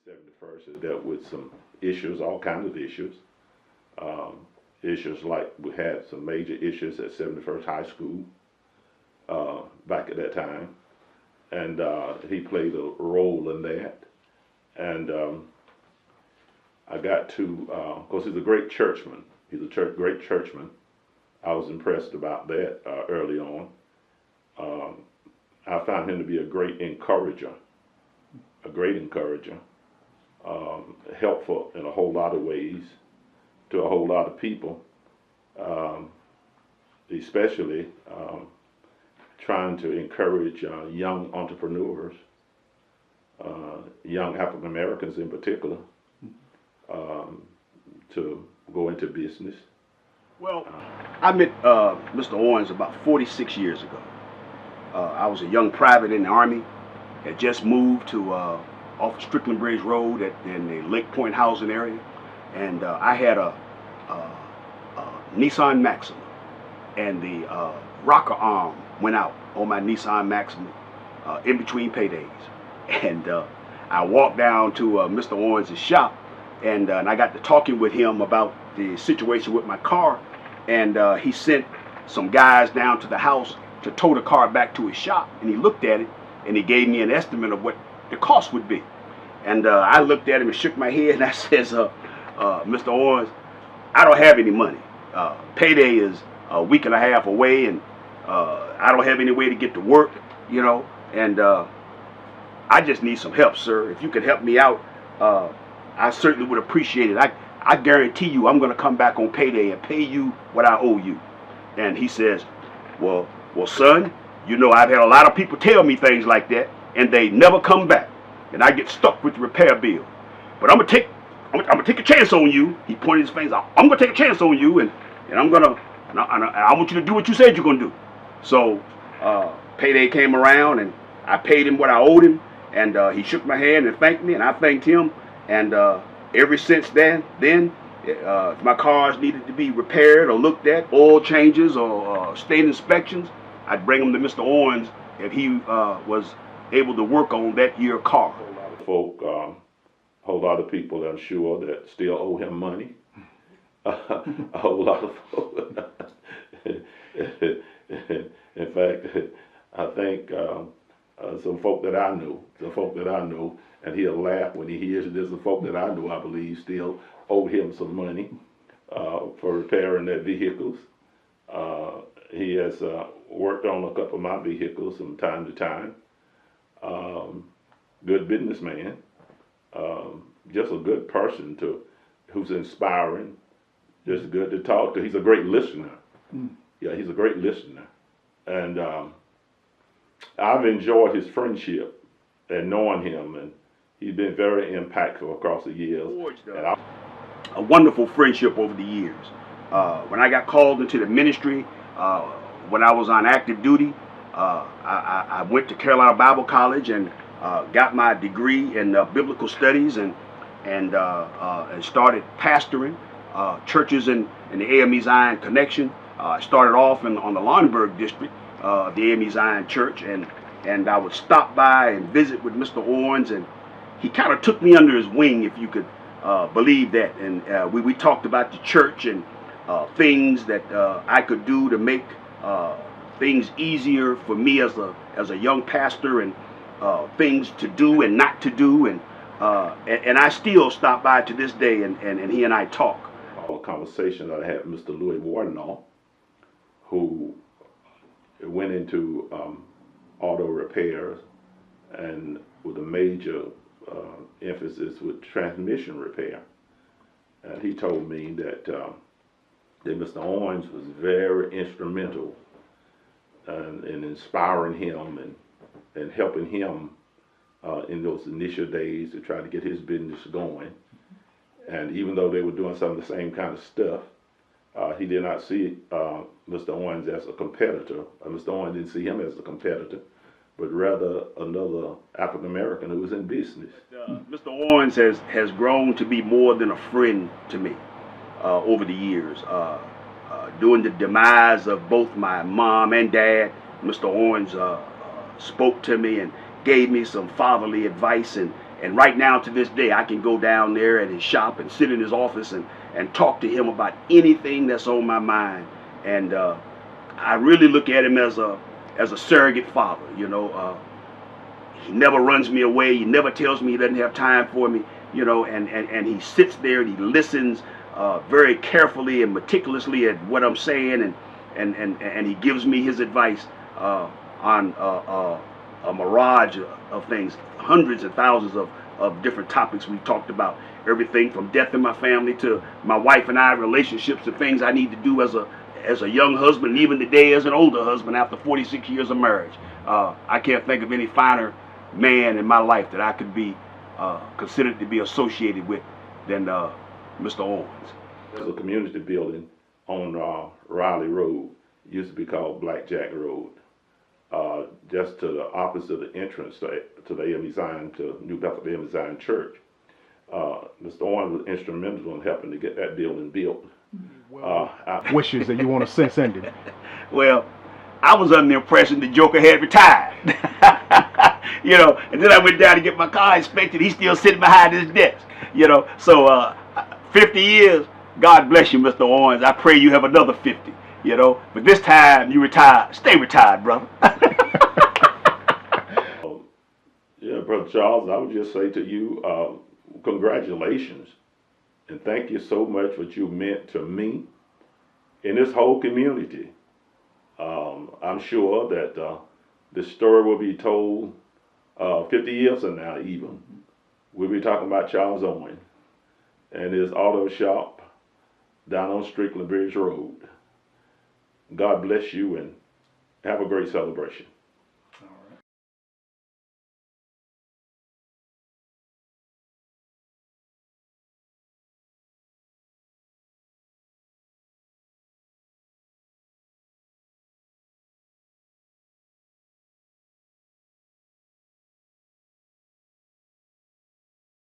71st has dealt with some issues, all kinds of issues. Issues like we had some major issues at 71st High School back at that time, and he played a role in that. And I got to, of course, he's a great churchman. He's a great churchman. I was impressed about that early on. I found him to be a great encourager, helpful in a whole lot of ways to a whole lot of people, especially trying to encourage young entrepreneurs, young African Americans in particular, to go into business. Well, I met Mr. Owens about 46 years ago. I was a young private in the Army, had just moved to off Strickland Bridge Road in the Lake Point housing area, and I had a Nissan Maxima, and the rocker arm went out on my Nissan Maxima in between paydays, and I walked down to Mr. Owens' shop, and I got to talking with him about the situation with my car, and he sent some guys down to the house to tow the car back to his shop, and he looked at it and he gave me an estimate of what the cost would be. And I looked at him and shook my head, and I says, Mr. Owens, I don't have any money. Payday is a week and a half away, and I don't have any way to get to work, you know, and I just need some help, sir. If you could help me out, I certainly would appreciate it. I guarantee you I'm going to come back on payday and pay you what I owe you. And he says, well, son, you know, I've had a lot of people tell me things like that, and they never come back, and I get stuck with the repair bill. But I'm gonna take a chance on you. He pointed his fingers out. I'm gonna take a chance on you, and I want you to do what you said you're gonna do. So payday came around, and I paid him what I owed him, and he shook my hand and thanked me, and I thanked him. And ever since then, if my cars needed to be repaired or looked at, oil changes or state inspections, I'd bring them to Mr. Owens if he was able to work on that year car. A whole lot of people, I'm sure, that still owe him money. A whole lot of folk. In fact, I think some folk that I know, and he'll laugh when he hears it. There's some folk that I know, I believe, still owe him some money for repairing their vehicles. He has worked on a couple of my vehicles from time to time. Good businessman, just a good person who's inspiring, just good to talk to. He's a great listener. Yeah, he's a great listener. And I've enjoyed his friendship and knowing him, and he's been very impactful across the years. And a wonderful friendship over the years. When I got called into the ministry, when I was on active duty, I went to Carolina Bible College and got my degree in biblical studies and started pastoring churches in the AME Zion connection. I started off on the Lauenburg district, the AME Zion church, and I would stop by and visit with Mr. Owens, and he kind of took me under his wing, if you could believe that. And we talked about the church and things that I could do to make things easier for me as a young pastor, and things to do and not to do, and I still stop by to this day, and he and I talk. A conversation that I had with Mr. Louis Wardenall, who went into auto repairs and with a major emphasis with transmission repair. And he told me that Mr. Owens was very instrumental in inspiring him and helping him in those initial days to try to get his business going. And even though they were doing some of the same kind of stuff, he did not see Mr. Owens as a competitor. Mr. Owens didn't see him as a competitor, but rather another African American who was in business. Mr. Owens has grown to be more than a friend to me over the years. During the demise of both my mom and dad, Mr. Owens spoke to me and gave me some fatherly advice, and And right now, to this day, I can go down there at his shop and sit in his office and talk to him about anything that's on my mind. And I really look at him as a surrogate father. He never runs me away. He never tells me he doesn't have time for me. And he sits there and he listens very carefully and meticulously at what I'm saying, and he gives me his advice on a mirage of things, hundreds and thousands of different topics we talked about. Everything from death in my family to my wife and I relationships to things I need to do as a young husband, and even today as an older husband after 46 years of marriage. I can't think of any finer man in my life that I could be considered to be associated with than Mr. Owens. There's a community building on Riley Road, used to be called Blackjack Road, just to the opposite of the entrance to the AME Zion, to New Bethel AME Zion Church. Mr. Owens was instrumental in helping to get that building built. Wishes that you want to send Cindy. Well, I was under the impression the Joker had retired. And then I went down to get my car inspected. He's still sitting behind his desk. So 50 years, God bless you, Mr. Owens. I pray you have another 50. But this time you retire. Stay retired, brother. Yeah, Brother Charles, I would just say to you, congratulations. And thank you so much for what you meant to me and this whole community. I'm sure that this story will be told 50 years from now even. We'll be talking about Charles Owens and his auto shop down on Strickland Bridge Road. God bless you and have a great celebration.